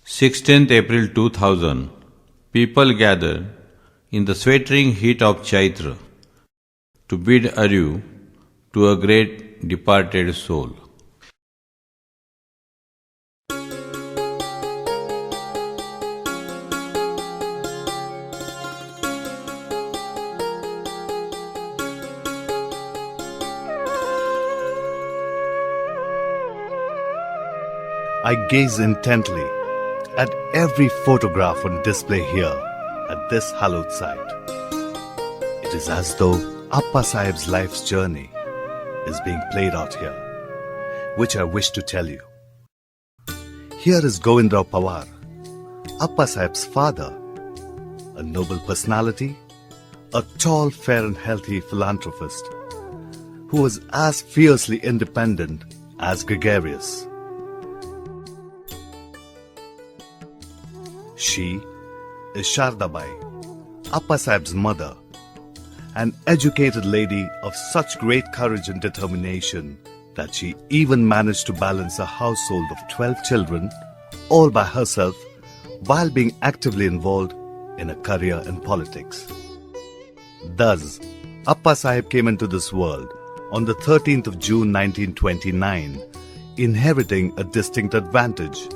16th April 2000, people gathered in the sweltering heat of Chaitra to bid adieu to a great departed soul. I gaze intently at every photograph on display here at this hallowed site. It is as though Appasaheb's life's journey is being played out here, which I wish to tell you. Here is Govindrao Pawar, Appasaheb's father, a noble personality, a tall, fair and healthy philanthropist who was as fiercely independent as gregarious. She is Shardabai, Appasaheb's mother, an educated lady of such great courage and determination that she even managed to balance a household of 12 children all by herself while being actively involved in a career in politics. Thus, Appasaheb came into this world on the 13th of June 1929, inheriting a distinct advantage: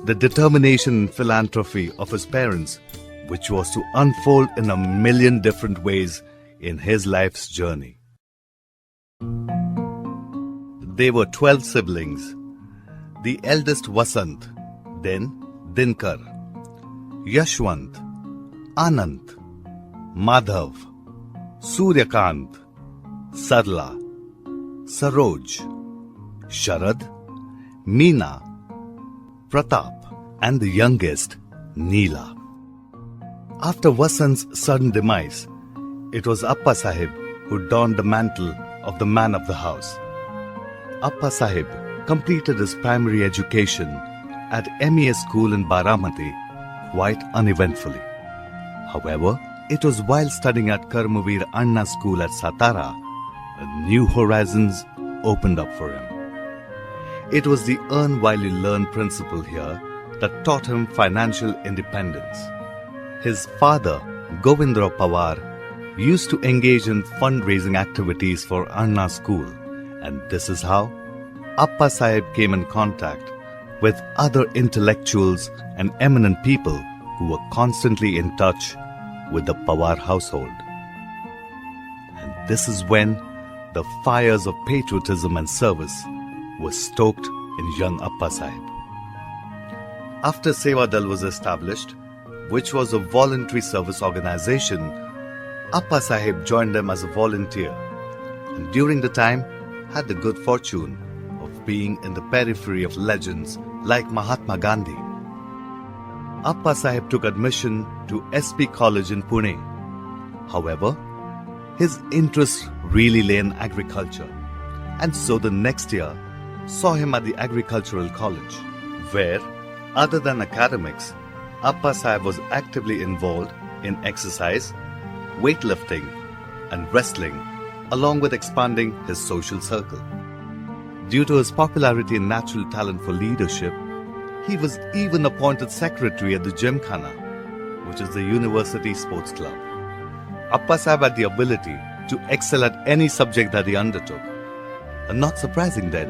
the determination and philanthropy of his parents, which was to unfold in a million different ways in his life's journey. They were 12 siblings. The eldest Vasant, then Dinkar, Yashwant, Anant, Madhav, Suryakant, Sarla, Saroj, Sharad, Meena, Pratap, and the youngest, Neela. After Vasant's sudden demise, it was Appasaheb who donned the mantle of the man of the house. Appasaheb completed his primary education at MES school in Baramati quite uneventfully. However, it was while studying at Karmavir Anna school at Satara that new horizons opened up for him. It was the earn while you learn principle here that taught him financial independence. His father, Govindrao Pawar, used to engage in fundraising activities for Anna school, and this is how Appasaheb came in contact with other intellectuals and eminent people who were constantly in touch with the Pawar household. And this is when the fires of patriotism and service were stoked in young Appasaheb. After Seva Dal was established, which was a voluntary service organization, Appasaheb joined them as a volunteer, and during the time had the good fortune of being in the periphery of legends like Mahatma Gandhi. Appasaheb took admission to SP College in Pune. However, his interest really lay in agriculture, and so the next year saw him at the Agricultural College, where, other than academics, Appasaheb was actively involved in exercise, weightlifting, and wrestling, along with expanding his social circle. Due to his popularity and natural talent for leadership, he was even appointed secretary at the Gymkhana, which is the university sports club. Appasaheb had the ability to excel at any subject that he undertook, and not surprising then,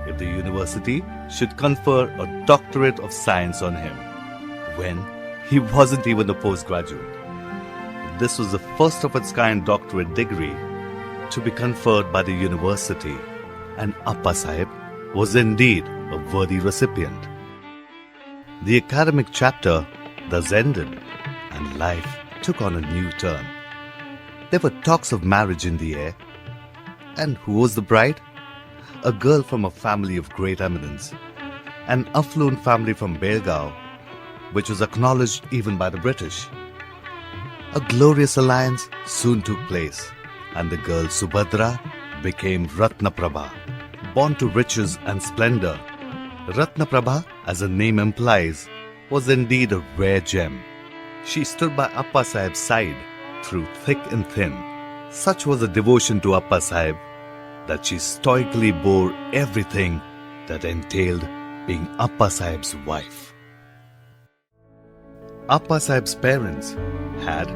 if the university should confer a doctorate of science on him, when he wasn't even a postgraduate. This was the first of its kind doctorate degree to be conferred by the university, and Appasaheb was indeed a worthy recipient. The academic chapter thus ended, and life took on a new turn. There were talks of marriage in the air, and who was the bride? A girl from a family of great eminence, an affluent family from Belgaum, which was acknowledged even by the British. A glorious alliance soon took place, and the girl Subhadra became Ratnaprabha. Born to riches and splendor, Ratnaprabha, as the name implies, was indeed a rare gem. She stood by Appasaheb's side through thick and thin. Such was the devotion to Appasaheb that she stoically bore everything that entailed being Appasaheb's wife. Appasaheb's parents had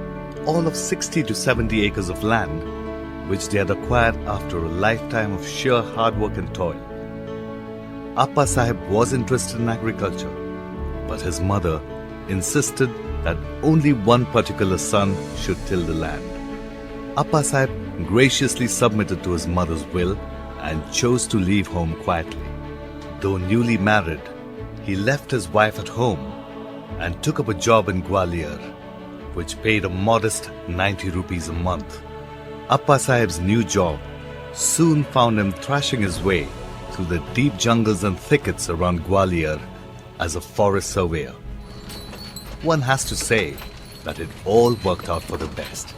all of 60 to 70 acres of land, which they had acquired after a lifetime of sheer hard work and toil. Appasaheb was interested in agriculture, but his mother insisted that only one particular son should till the land. Appasaheb graciously submitted to his mother's will and chose to leave home quietly. Though newly married, he left his wife at home and took up a job in Gwalior, which paid a modest 90 rupees a month. Appasaheb's new job soon found him thrashing his way through the deep jungles and thickets around Gwalior as a forest surveyor. One has to say that it all worked out for the best.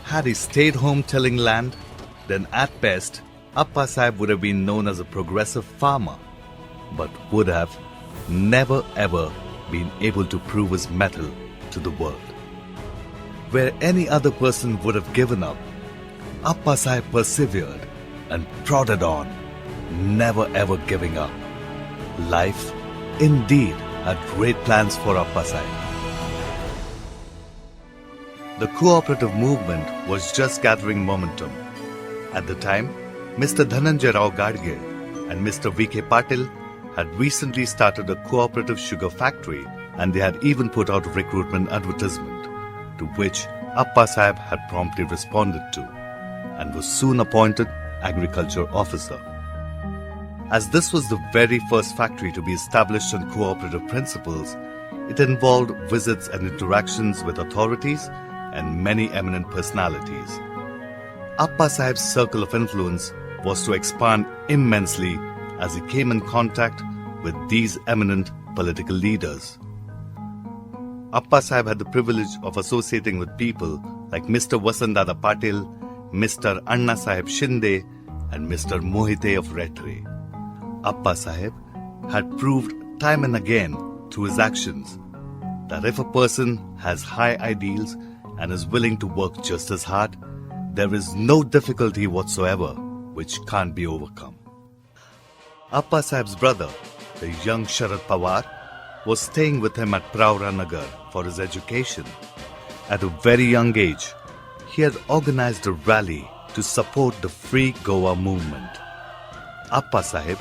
Had he stayed home tilling land, then at best, Appasaheb would have been known as a progressive farmer, but would have never ever been able to prove his mettle to the world. Where any other person would have given up, Appasaheb persevered and prodded on, never ever giving up. Life indeed had great plans for Appasaheb. The cooperative movement was just gathering momentum. At the time, Mr. Dhananjay Rao Gadge and Mr. V.K. Patil had recently started a cooperative sugar factory, and they had even put out a recruitment advertisement, to which Appasaheb had promptly responded to, and was soon appointed agriculture officer. As this was the very first factory to be established on cooperative principles, it involved visits and interactions with authorities and many eminent personalities. Appasaheb's circle of influence was to expand immensely as he came in contact with these eminent political leaders. Appasaheb had the privilege of associating with people like Mr. Vasantdada Patil, Mr. Anna Sahib Shinde, and Mr. Mohite of Retre. Appasaheb had proved time and again through his actions that if a person has high ideals and is willing to work just as hard, there is no difficulty whatsoever which can't be overcome. Appasaheb's brother, the young Sharad Pawar, was staying with him at Praura Nagar for his education. At a very young age, he had organized a rally to support the Free Goa movement. Appasaheb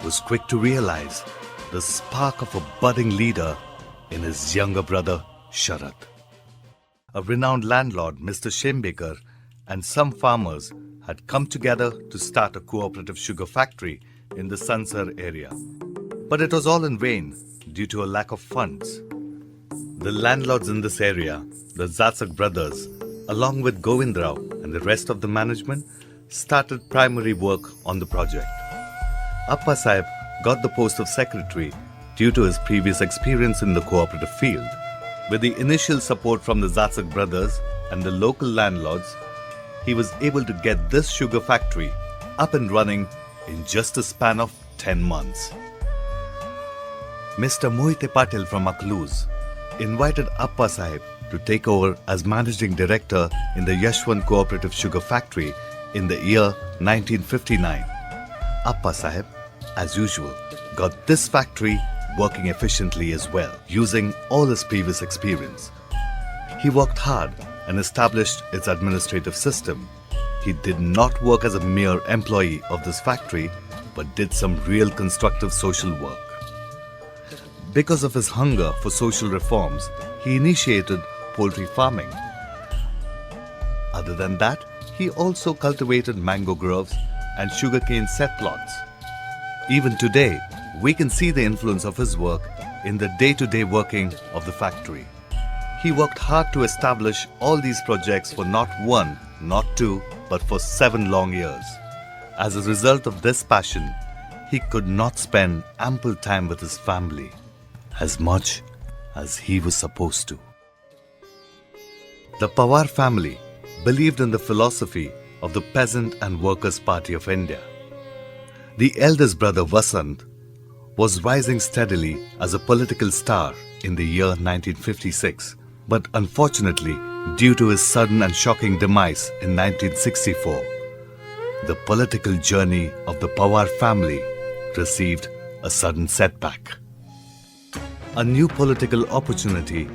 was quick to realize the spark of a budding leader in his younger brother Sharad. A renowned landlord, Mr. Shembekar, and some farmers had come together to start a cooperative sugar factory in the Sansar area. But it was all in vain due to a lack of funds. The landlords in this area, the Zatsak brothers, along with Govindrao and the rest of the management, started primary work on the project. Appasaheb got the post of secretary due to his previous experience in the cooperative field. With the initial support from the Zatsak brothers and the local landlords, he was able to get this sugar factory up and running in just a span of 10 months. Mr. Mohite Patil from Akluz invited Appasaheb to take over as managing director in the Yashwant Cooperative Sugar Factory in the year 1959. Appasaheb, as usual, got this factory working efficiently as well, using all his previous experience. He worked hard and established its administrative system. He did not work as a mere employee of this factory, but did some real constructive social work. Because of his hunger for social reforms, he initiated poultry farming. Other than that, he also cultivated mango groves and sugarcane set plots. Even today, we can see the influence of his work in the day-to-day working of the factory. He worked hard to establish all these projects for not one, not two, but for 7 long years. As a result of this passion, he could not spend ample time with his family, as much as he was supposed to. The Pawar family believed in the philosophy of the Peasant and Workers' Party of India. The eldest brother Vasant was rising steadily as a political star in the year 1956, but unfortunately, due to his sudden and shocking demise in 1964, the political journey of the Pawar family received a sudden setback. A new political opportunity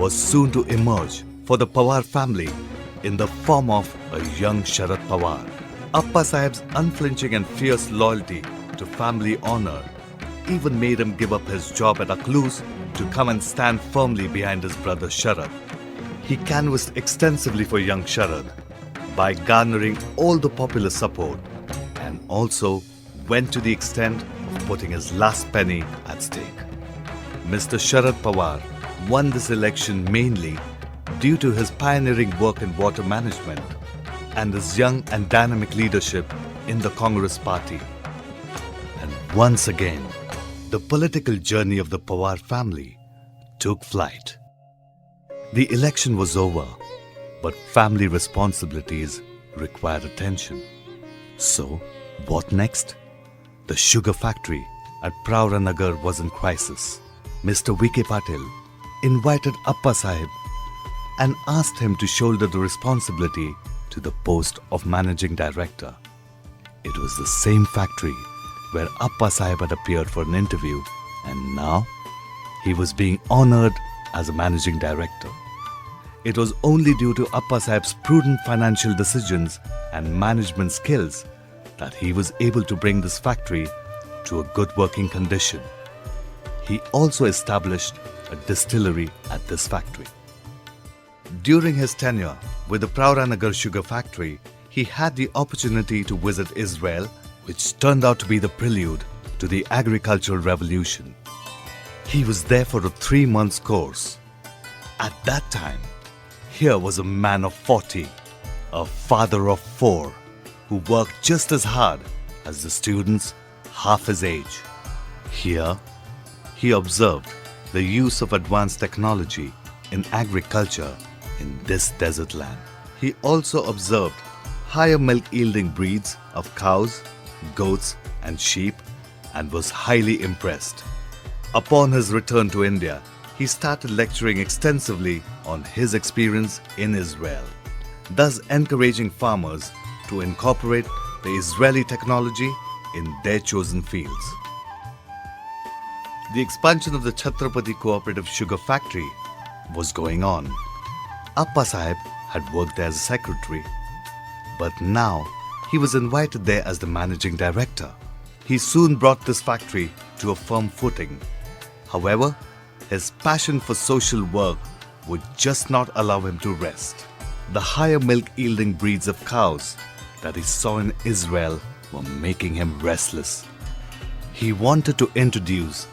was soon to emerge for the Pawar family in the form of a young Sharad Pawar. Appasaheb's unflinching and fierce loyalty to family honor even made him give up his job at Akluz to come and stand firmly behind his brother Sharad. He canvassed extensively for young Sharad by garnering all the popular support and also went to the extent of putting his last penny at stake. Mr. Sharad Pawar won this election mainly due to his pioneering work in water management and his young and dynamic leadership in the Congress party. And once again, the political journey of the Pawar family took flight. The election was over, but family responsibilities required attention. So, what next? The sugar factory at Prauranagar was in crisis. Mr. V.K. Patil invited Appasaheb and asked him to shoulder the responsibility to the post of managing director. It was the same factory where Appasaheb had appeared for an interview, and now he was being honored as a managing director. It was only due to Appasaheb's prudent financial decisions and management skills that he was able to bring this factory to a good working condition. He also established a distillery at this factory. During his tenure with the Prauranagar sugar factory, he had the opportunity to visit Israel, which turned out to be the prelude to the agricultural revolution. He was there for a 3-month course. At that time, here was a man of 40, a father of 4, who worked just as hard as the students half his age. Here, he observed the use of advanced technology in agriculture in this desert land. He also observed higher milk-yielding breeds of cows, goats and sheep and was highly impressed. Upon his return to India, he started lecturing extensively on his experience in Israel, thus encouraging farmers to incorporate the Israeli technology in their chosen fields. The expansion of the Chhatrapati Cooperative Sugar Factory was going on. Appasaheb had worked there as a secretary, but now he was invited there as the managing director. He soon brought this factory to a firm footing. However, his passion for social work would just not allow him to rest. The higher milk-yielding breeds of cows that he saw in Israel were making him restless. He wanted to introduce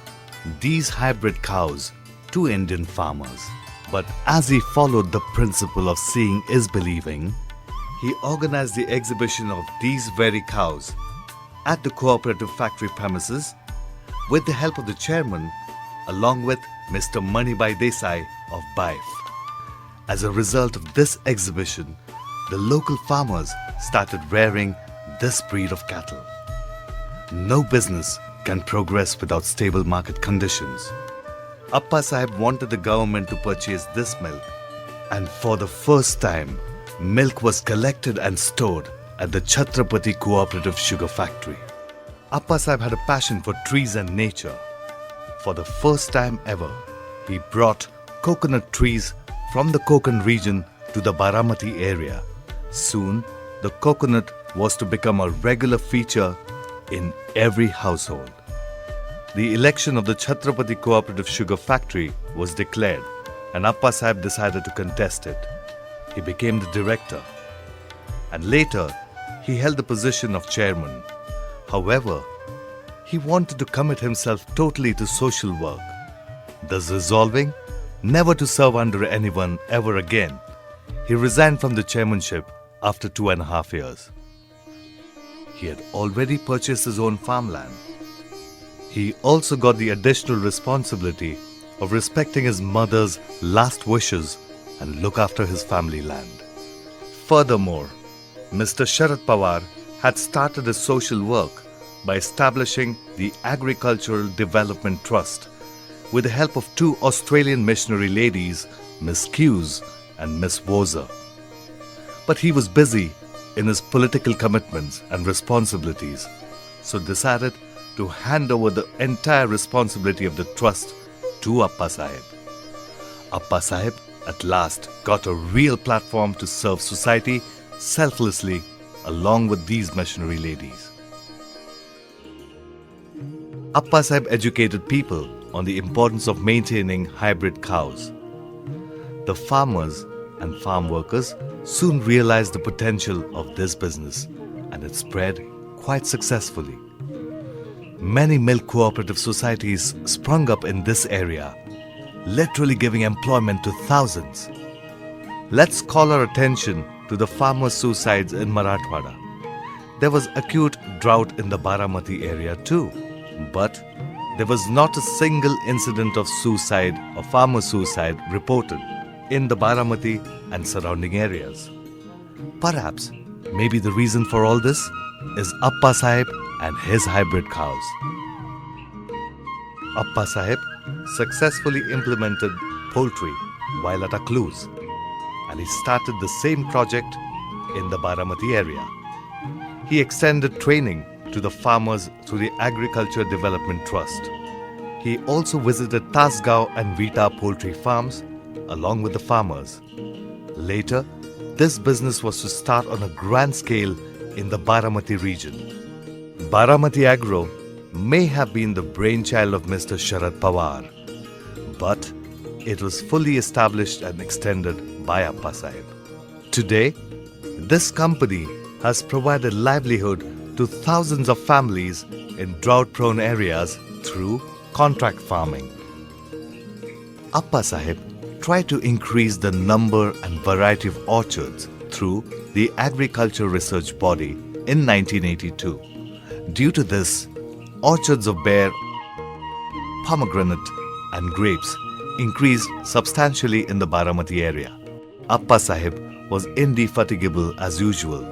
these hybrid cows to Indian farmers. But as he followed the principle of seeing is believing, he organized the exhibition of these very cows at the cooperative factory premises with the help of the chairman along with Mr. Manibai Desai of Baif. As a result of this exhibition, the local farmers started rearing this breed of cattle. No business can progress without stable market conditions. Appasaheb wanted the government to purchase this milk, and for the first time, milk was collected and stored at the Chhatrapati Cooperative Sugar Factory. Appasaheb had a passion for trees and nature. For the first time ever, he brought coconut trees from the Konkan region to the Baramati area. Soon, the coconut was to become a regular feature in every household. The election of the Chhatrapati Cooperative Sugar Factory was declared, and Appasaheb decided to contest it. He became the director, and later he held the position of chairman. However, he wanted to commit himself totally to social work, thus resolving never to serve under anyone ever again. He resigned from the chairmanship after 2.5 years. He had already purchased his own farmland. He also got the additional responsibility of respecting his mother's last wishes and look after his family land. Furthermore, Mr. Sharad Pawar had started his social work by establishing the Agricultural Development Trust with the help of 2 Australian missionary ladies, Miss Hughes and Miss Wozer. But he was busy in his political commitments and responsibilities, so decided to hand over the entire responsibility of the trust to Appasaheb. Appasaheb at last got a real platform to serve society selflessly along with these missionary ladies. Appasaheb educated people on the importance of maintaining hybrid cows. The farmers and farm workers soon realized the potential of this business, and it spread quite successfully. Many milk cooperative societies sprung up in this area, literally giving employment to thousands. Let's call our attention to the farmer suicides in Marathwada. There was acute drought in the Baramati area too, but there was not a single incident of suicide or farmer suicide reported in the Baramati and surrounding areas. Perhaps, maybe the reason for all this is Appasaheb and his hybrid cows. Appasaheb successfully implemented poultry while at Akluz, and he started the same project in the Baramati area. He extended training to the farmers through the Agriculture Development Trust. He also visited Tasgao and Vita poultry farms along with the farmers. Later, this business was to start on a grand scale in the Baramati region. Baramati Agro may have been the brainchild of Mr. Sharad Pawar, but it was fully established and extended by Appasaheb. Today, this company has provided livelihood to thousands of families in drought-prone areas through contract farming. Appasaheb tried to increase the number and variety of orchards through the Agriculture Research Body in 1982. Due to this, orchards of bear, pomegranate and grapes increased substantially in the Baramati area. Appasaheb was indefatigable as usual,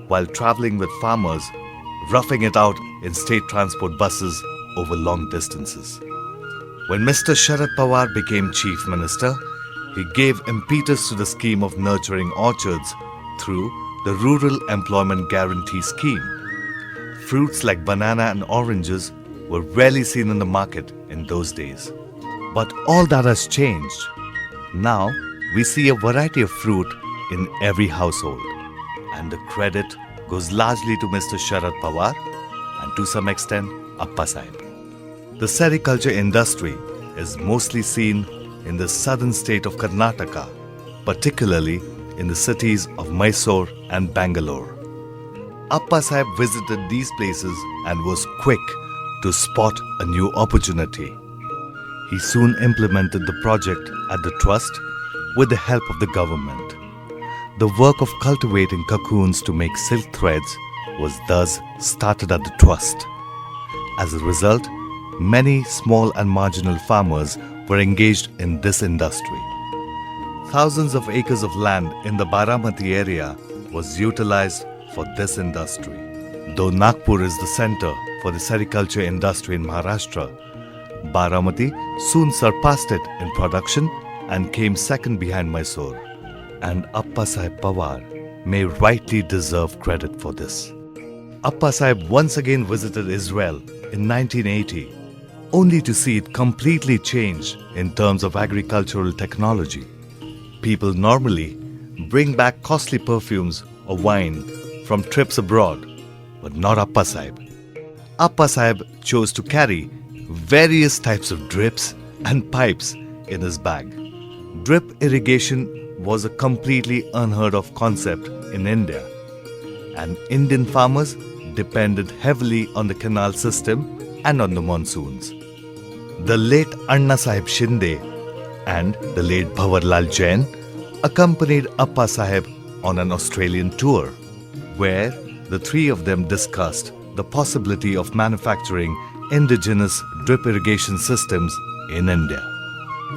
while traveling with farmers, roughing it out in state transport buses over long distances. When Mr. Sharad Pawar became Chief Minister, he gave impetus to the scheme of nurturing orchards through the Rural Employment Guarantee Scheme. Fruits like banana and oranges were rarely seen in the market in those days. But all that has changed. Now we see a variety of fruit in every household, and the credit goes largely to Mr. Sharad Pawar and to some extent Appasaheb. The sericulture industry is mostly seen in the southern state of Karnataka, particularly in the cities of Mysore and Bangalore. Appasaheb visited these places and was quick to spot a new opportunity. He soon implemented the project at the trust with the help of the government. The work of cultivating cocoons to make silk threads was thus started at the trust. As a result, many small and marginal farmers were engaged in this industry. Thousands of acres of land in the Baramati area was utilized for this industry. Though Nagpur is the center for the sericulture industry in Maharashtra, Baramati soon surpassed it in production and came second behind Mysore. And Appasaheb Pawar may rightly deserve credit for this. Appasaheb once again visited Israel in 1980, only to see it completely change in terms of agricultural technology. People normally bring back costly perfumes or wine from trips abroad, but not Appasaheb. Appasaheb chose to carry various types of drips and pipes in his bag. Drip irrigation was a completely unheard of concept in India, and Indian farmers depended heavily on the canal system and on the monsoons. The late Anna Sahib Shinde and the late Bhawarlal Jain accompanied Appasaheb on an Australian tour, where the three of them discussed the possibility of manufacturing indigenous drip irrigation systems in India.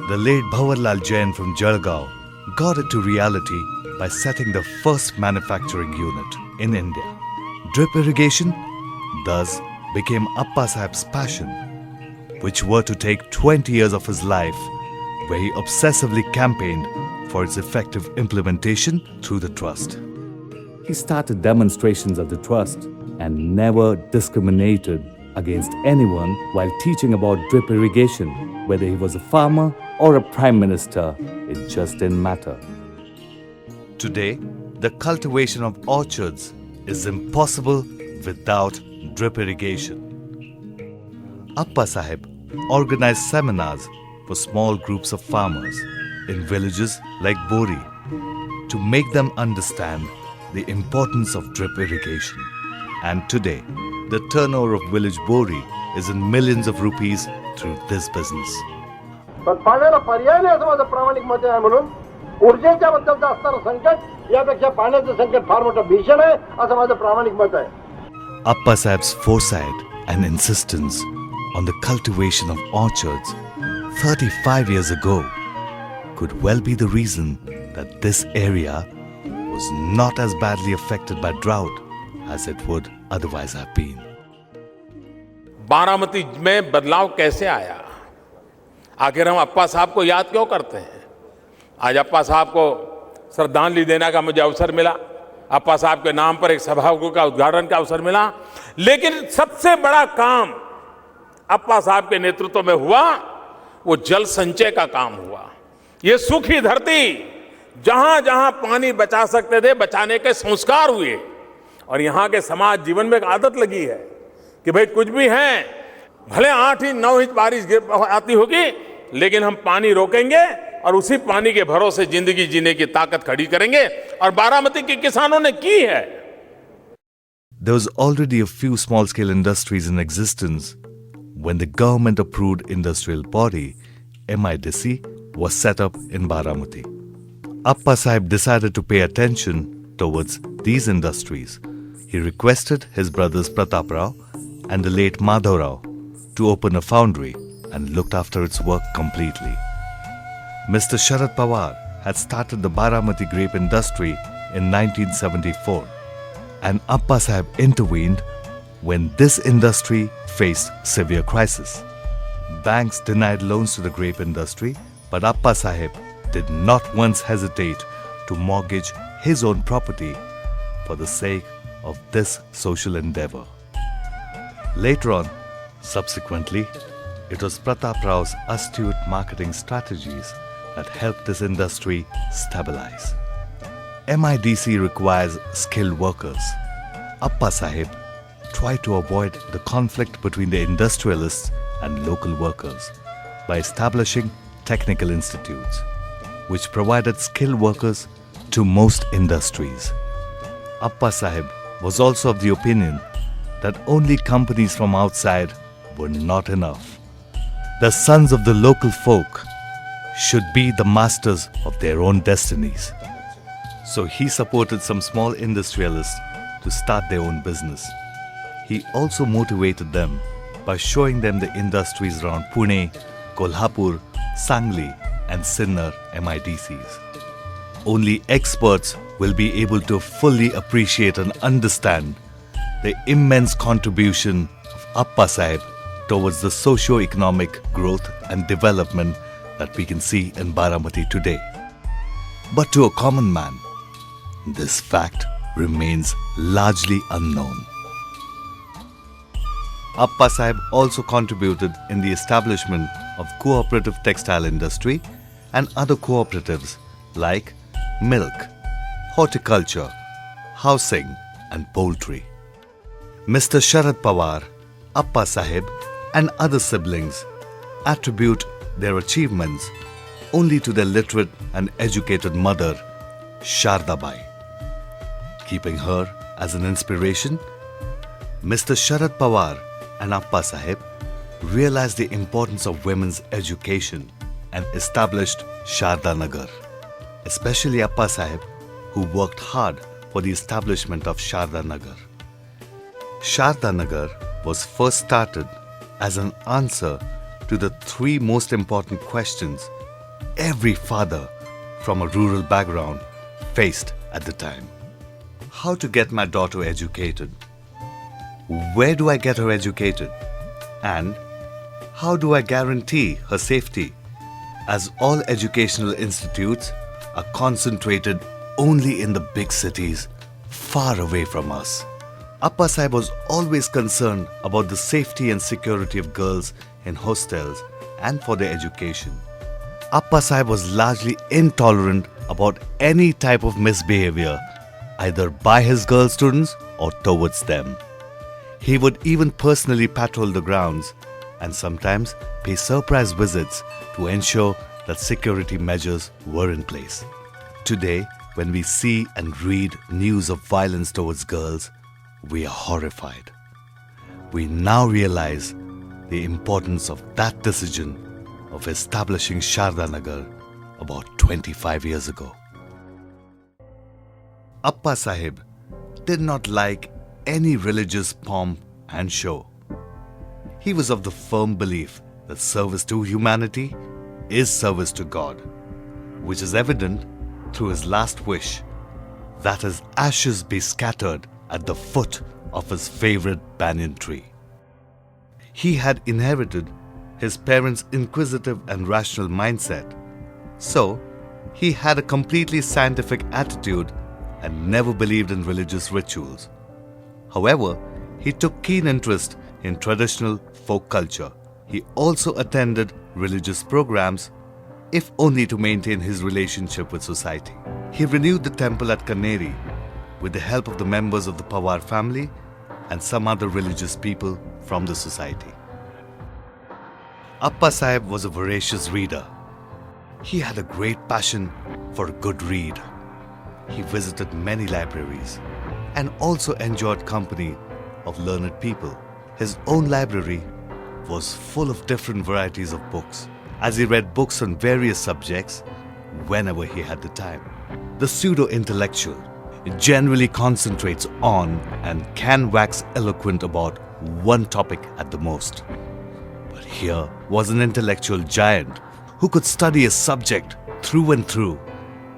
The late Bhawarlal Jain from Jalgaon got it to reality by setting the first manufacturing unit in India. Drip irrigation thus became Appasaheb's passion, which were to take 20 years of his life, where he obsessively campaigned for its effective implementation through the trust. He started demonstrations at the trust and never discriminated against anyone while teaching about drip irrigation. Whether he was a farmer or a prime minister, it just didn't matter. Today, the cultivation of orchards is impossible without drip irrigation. Appasaheb organized seminars for small groups of farmers in villages like Bori to make them understand the importance of drip irrigation. And today, the turnover of village Bori is in millions of rupees through this business. पण पाण्याला पर्याय नाही असं माझं प्रामाणिक मत आहे. म्हणून ऊर्जेच्या बद्दलचं असणारं संकट यापेक्षा पाण्याचं संकट फार मोठं भीषण आहे असं माझं प्रामाणिक मत आहे. Appasaheb's foresight and insistence on the cultivation of orchards 35 years ago could well be the reason that this area was not as badly affected by drought as it would otherwise have been. Baramati में बदलाव कैसे आया? आखिर हम अप्पा साहब को याद क्यों करते हैं? आज अप्पा साहब को श्रद्धांजलि देने का मुझे अवसर मिला, अप्पा साहब के नाम पर एक सभागृह का उद्घाटन का अवसर मिला, लेकिन सबसे बड़ा काम अप्पा साहब के नेतृत्व में हुआ वो जल संचय का काम हुआ. ये सूखी धरती जहां जहां पानी बचा सकते थे बचाने के संस्कार हुए और यहां के समाज जीवन में एक आदत लगी है कि भाई कुछ भी है भले 8 इंच 9 इंच बारिश आती होगी लेकिन हम पानी रोकेंगे और उसी पानी के भरोसे जिंदगी जीने की ताकत खड़ी करेंगे और बारामती के किसानों ने की है. There was already a few small-scale industries in existence when the government-approved industrial body, MIDC, was set up in Baramati. Appasaheb decided to pay attention towards these industries. He requested his brothers Pratap Rao and the late Madhav Rao to open a foundry and looked after its work completely. Mr. Sharad Pawar had started the Baramati grape industry in 1974 and Appasaheb intervened when this industry faced severe crisis. Banks denied loans to the grape industry, but Appasaheb did not once hesitate to mortgage his own property for the sake of this social endeavor. Later on, subsequently, it was Pratap Rao's astute marketing strategies that helped this industry stabilize. MIDC requires skilled workers. Appasaheb tried to avoid the conflict between the industrialists and local workers by establishing technical institutes, which provided skilled workers to most industries. Appasaheb was also of the opinion that only companies from outside were not enough. The sons of the local folk should be the masters of their own destinies. So he supported some small industrialists to start their own business. He also motivated them by showing them the industries around Pune, Kolhapur, Sangli and Sinnar MIDCs. Only experts will be able to fully appreciate and understand the immense contribution of Appasaheb towards the socio-economic growth and development that we can see in Baramati today. But to a common man, this fact remains largely unknown. Appasaheb also contributed in the establishment of cooperative textile industry and other cooperatives like milk, horticulture, housing and poultry. Mr. Sharad Pawar, Appasaheb and other siblings attribute their achievements only to their literate and educated mother, Shardabai. Keeping her as an inspiration, Mr. Sharad Pawar and Appasaheb realized the importance of women's education and established Sharda Nagar. Especially Appasaheb, who worked hard for the establishment of Sharda Nagar. Sharda Nagar was first started as an answer to the 3 most important questions every father from a rural background faced at the time. How to get my daughter educated? Where do I get her educated? And how do I guarantee her safety? As all educational institutes are concentrated only in the big cities far away from us. Appasaheb was always concerned about the safety and security of girls in hostels and for their education. Appasaheb was largely intolerant about any type of misbehavior, either by his girl students or towards them. He would even personally patrol the grounds and sometimes pay surprise visits to ensure that security measures were in place. Today, when we see and read news of violence towards girls, we are horrified. We now realize the importance of that decision of establishing Sharda Nagar about 25 years ago. Appasaheb did not like any religious pomp and show. He was of the firm belief that service to humanity is service to God, which is evident through his last wish, that his ashes be scattered at the foot of his favorite banyan tree. He had inherited his parents' inquisitive and rational mindset, so he had a completely scientific attitude and never believed in religious rituals. However, he took keen interest in traditional folk culture. He also attended religious programs, if only to maintain his relationship with society. He renewed the temple at Kanneri with the help of the members of the Pawar family and some other religious people from the society. Appasaheb was a voracious reader. He had a great passion for a good read. He visited many libraries and also enjoyed company of learned people. His own library was full of different varieties of books, as he read books on various subjects whenever he had the time. The pseudo-intellectual generally concentrates on and can wax eloquent about one topic at the most. But here was an intellectual giant who could study a subject through and through,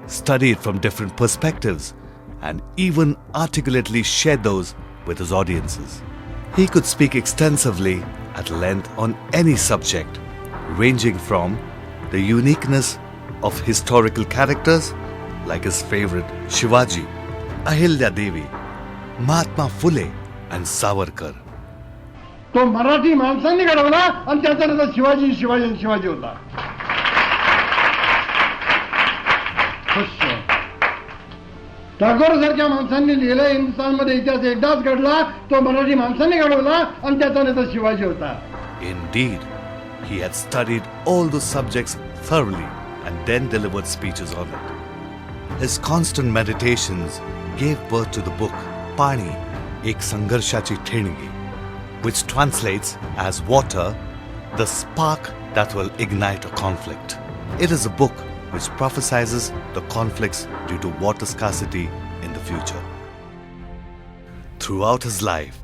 study it from different perspectives, and even articulately share those with his audiences. He could speak extensively at length on any subject, ranging from the uniqueness of historical characters like his favorite Shivaji, Ahilya Devi, Mahatma Phule, and Savarkar. तो मराठी माणसांनी घडवला आणि त्याचा नाव शिवाजी शिवाजी शिवाजी होता. टागोर सारख्या माणसांनी लिहिलं हिंदुस्थानमध्ये इतिहास एकदाच घडला, तो मराठी माणसांनी घडवला आणि त्याचा नाव शिवाजी होता. Indeed, he had studied all those subjects thoroughly and then delivered speeches on it. His constant meditations gave birth to the book Pani, Ek Sangharshachi Thengi, which translates as water, the spark that will ignite a conflict. It is a book which prophesies the conflicts due to water scarcity in the future. Throughout his life,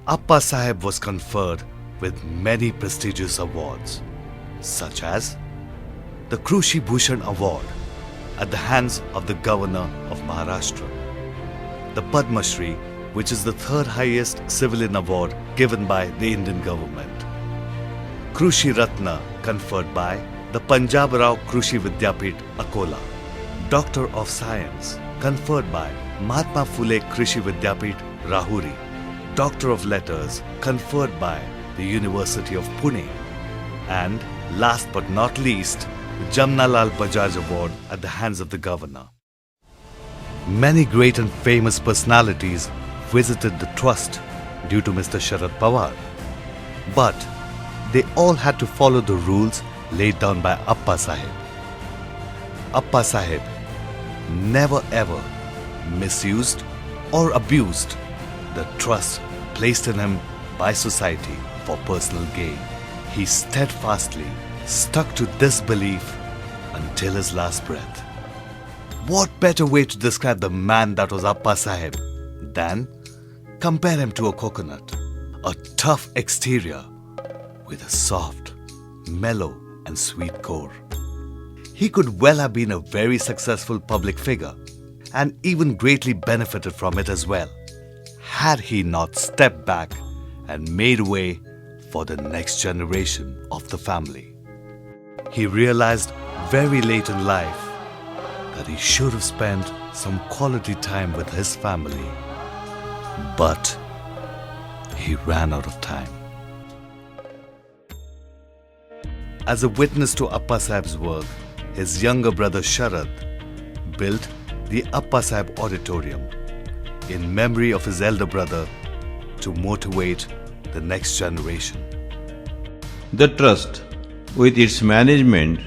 Appasaheb was conferred with many prestigious awards, such as the Krushi Bhushan Award at the hands of the Governor of Maharashtra, the Padma Shri, which is the third highest civilian award given by the Indian government, Krushi Ratna conferred by the Punjab Rao Krushi Vidyapit Akola, Doctor of Science conferred by Mahatma Phule Krishi Vidyapit Rahuri, Doctor of Letters conferred by the University of Pune, and last but not least, the Jamnalal Bajaj Award at the hands of the Governor. Many great and famous personalities visited the trust due to Mr. Sharad Pawar, but they all had to follow the rules laid down by Appasaheb. Appasaheb never ever misused or abused the trust placed in him by society for personal gain. He steadfastly stuck to this belief until his last breath. What better way to describe the man that was Appasaheb than compare him to a coconut, a tough exterior with a soft, mellow and sweet core. He could well have been a very successful public figure and even greatly benefited from it as well, had he not stepped back and made way for the next generation of the family. He realized very late in life that he should have spent some quality time with his family, but he ran out of time. As a witness to Appasaheb's work, his younger brother Sharad built the Appasaheb Auditorium in memory of his elder brother to motivate the next generation. The trust, with its management,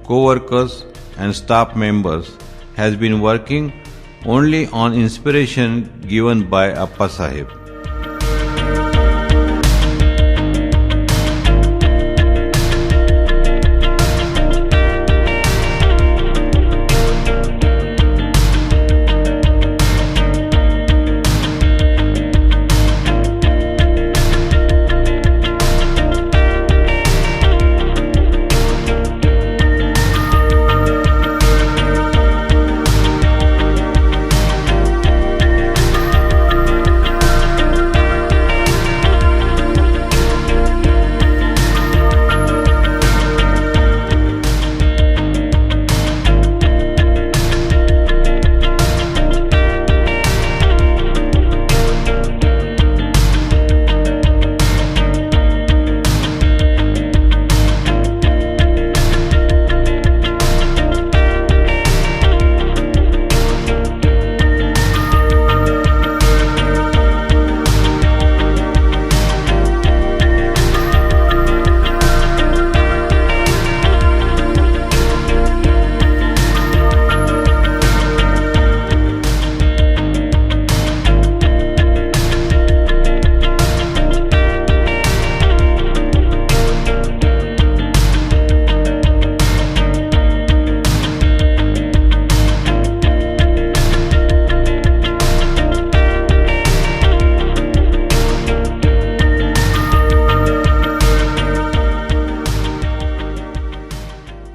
co-workers and staff members, has been working only on inspiration given by Appasaheb.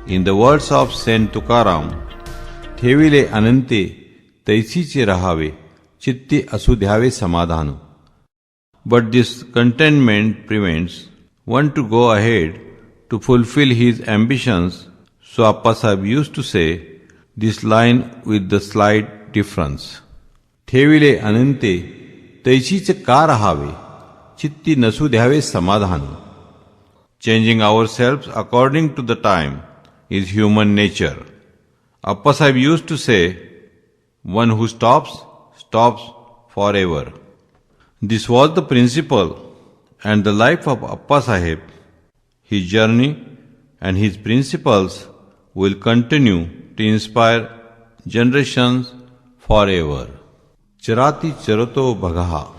In the words of Saint Tukaram, ठेविले अनंते तैसीचे रहावे, चित्ती असू द्यावे समाधान. But this contentment prevents one to go ahead to fulfill his ambitions, so Appasaheb used to say this line with the slight difference. ठेविले अनंते तैसीचे का रहावे, चित्ती नसू द्यावे समाधान. Changing ourselves according to the time is human nature. Appasaheb used to say, one who stops, stops forever. This was the principle and the life of Appasaheb. His journey and his principles will continue to inspire generations forever. Charati charato bhagaha